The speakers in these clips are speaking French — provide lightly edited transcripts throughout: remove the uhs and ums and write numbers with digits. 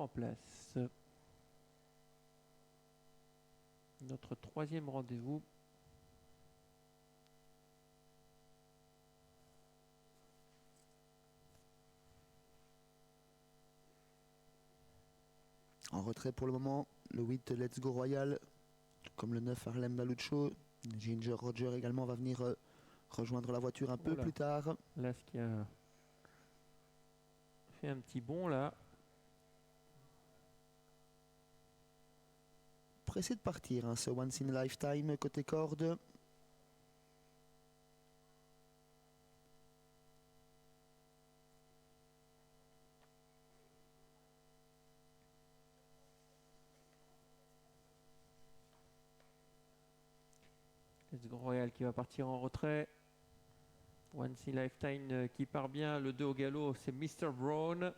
en place. Notre troisième rendez-vous. En retrait pour le moment, le 8 Let's Go Royal, comme le 9 Harlem Dalucho. Ginger Roger également va venir rejoindre la voiture un peu plus tard. Là, ce qui a fait un petit bond là. Pressé de partir, hein, ce Once in a Lifetime côté corde. Let's Go Royal qui va partir en retrait. Once in a Lifetime qui part bien. Le 2 au galop, c'est Mr. Brown.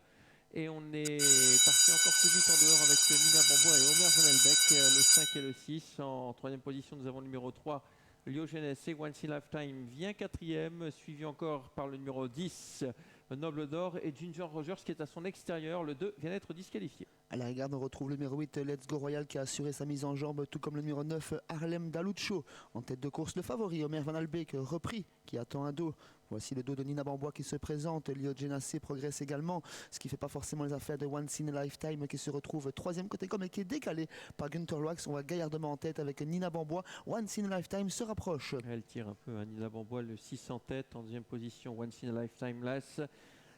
Et on est parti encore plus vite en dehors avec Nina Bambois et Omer Van Elbeck, le 5 et le 6. En troisième position, nous avons le numéro 3, Lio Genesee. Once in a Lifetime vient quatrième, suivi encore par le numéro 10, Noble d'Or, et Ginger Rogers qui est à son extérieur. Le 2 vient d'être disqualifié. À la regarde, on retrouve le numéro 8, Let's Go Royal, qui a assuré sa mise en jambe, tout comme le numéro 9, Harlem Dalucho. En tête de course, le favori, Omer Van Elbeck, repris, qui attend un dos. Voici le dos de Nina Bambois qui se présente. Lio Genesee progresse également, ce qui ne fait pas forcément les affaires de Once in a Lifetime, qui se retrouve troisième côté comme et qui est décalé par Gunther Wax. On va gaillardement en tête avec Nina Bambois. Once in a Lifetime se rapproche. Elle tire un peu, hein, Nina Bambois, le 6 en tête. En deuxième position, Once in a Lifetime Lass,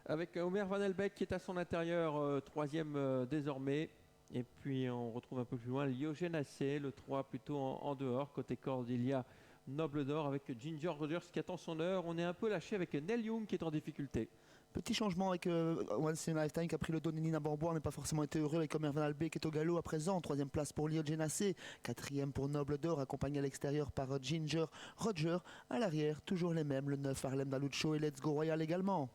avec Omer Van Elbeck qui est à son intérieur, troisième désormais. Et puis on retrouve un peu plus loin Lio Genesee, le 3 plutôt en dehors. Côté corde, il y a Noble d'Or avec Ginger Rogers qui attend son heure. On est un peu lâché avec Nell Young qui est en difficulté. Petit changement avec Once in a Lifetime qui a pris le dos de Nina Bambois. On n'a pas forcément été heureux avec Omer Van Elbeck qui est au galop à présent. Troisième place pour Lio Genesee. Quatrième pour Noble d'Or, accompagné à l'extérieur par Ginger Roger. À l'arrière, toujours les mêmes, le 9 Harlem Dalucho et Let's Go Royal également.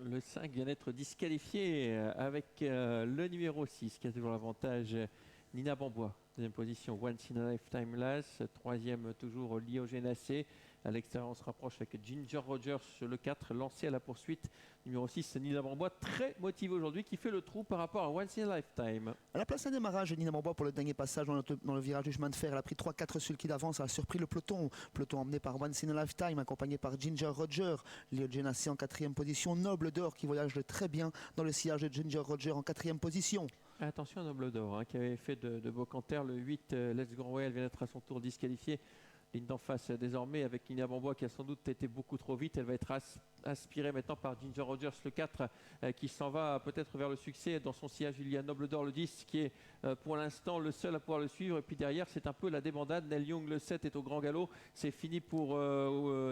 Le 5 vient d'être disqualifié avec le numéro 6 qui a toujours l'avantage, Nina Bambois. Deuxième position, Once in a Lifetime Lass. Troisième, toujours Lio Genesee. À l'extérieur, on se rapproche avec Ginger Rogers, le 4, lancé à la poursuite. Numéro 6, Nina Bambois, très motivé aujourd'hui, qui fait le trou par rapport à Once in a Lifetime. À la place d'un démarrage, Nina Bambois pour le dernier passage dans le virage du chemin de fer. Elle a pris 3-4 sulky d'avance, elle a surpris le peloton. Peloton emmené par Once in a Lifetime, accompagné par Ginger Roger. Lio Genesee en quatrième position. Noble d'Or qui voyage très bien dans le sillage de Ginger Roger en quatrième position. Attention à Noble d'Or, hein, qui avait fait de beaux canters. Le 8, Let's Go Royal, vient d'être à son tour disqualifié. Ligne d'en face désormais avec Nina Bambois qui a sans doute été beaucoup trop vite. Elle va être aspirée maintenant par Ginger Rogers, le 4, qui s'en va peut-être vers le succès. Dans son sillage, il y a Noble d'Or, le 10, qui est pour l'instant le seul à pouvoir le suivre. Et puis derrière, c'est un peu la débandade. Nell Young, le 7, est au grand galop. C'est fini pour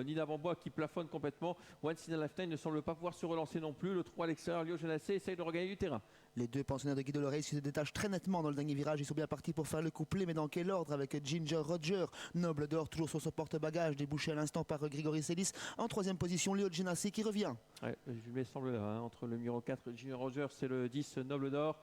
Nina Bambois qui plafonne complètement. Once in a Lifetime ne semble pas pouvoir se relancer non plus. Le 3 à l'extérieur, Lio Genesee essaye de regagner du terrain. Les deux pensionnaires de Guy Dolorès qui se détachent très nettement dans le dernier virage. Ils sont bien partis pour faire le couplet, mais dans quel ordre? Avec Ginger Roger, Noble d'Or toujours sur ce porte-bagages, débouché à l'instant par Grigory Selis. En troisième position, Lio Genesee qui revient. Ouais, je me semble là, hein, entre le numéro 4, Ginger Rogers, et le 10, Noble d'Or.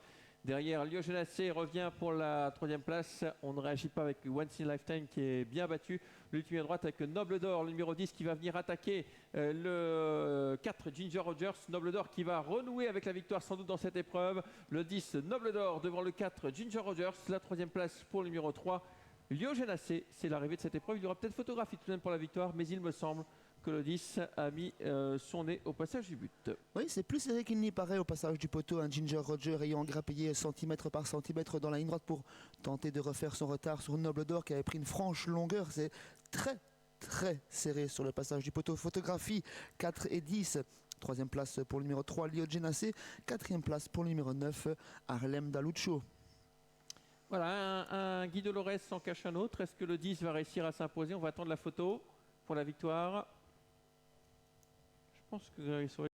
Derrière, Lio Genesee revient pour la troisième place. On ne réagit pas avec Once in a Lifetime qui est bien battu. L'ultime à droite avec Noble d'Or, le numéro 10 qui va venir attaquer le 4, Ginger Rogers. Noble d'Or qui va renouer avec la victoire sans doute dans cette épreuve. Le 10, Noble d'Or devant le 4, Ginger Rogers. La troisième place pour le numéro 3, Lio Genesee. C'est l'arrivée de cette épreuve. Il y aura peut-être photographie tout de même pour la victoire, mais il me semble que le 10 a mis son nez au passage du but. Oui, c'est plus serré qu'il n'y paraît au passage du poteau. Un Ginger Roger ayant grappillé centimètre par centimètre dans la ligne droite pour tenter de refaire son retard sur Noble d'Or qui avait pris une franche longueur. C'est très serré sur le passage du poteau. Photographie 4 et 10. Troisième place pour le numéro 3, Lio Genesee. Quatrième place pour le numéro 9, Harlem Dalucho. Voilà, un Guy Dolorès s'en cache un autre. Est-ce que le 10 va réussir à s'imposer? On va attendre la photo pour la victoire. Je pense qu'il serait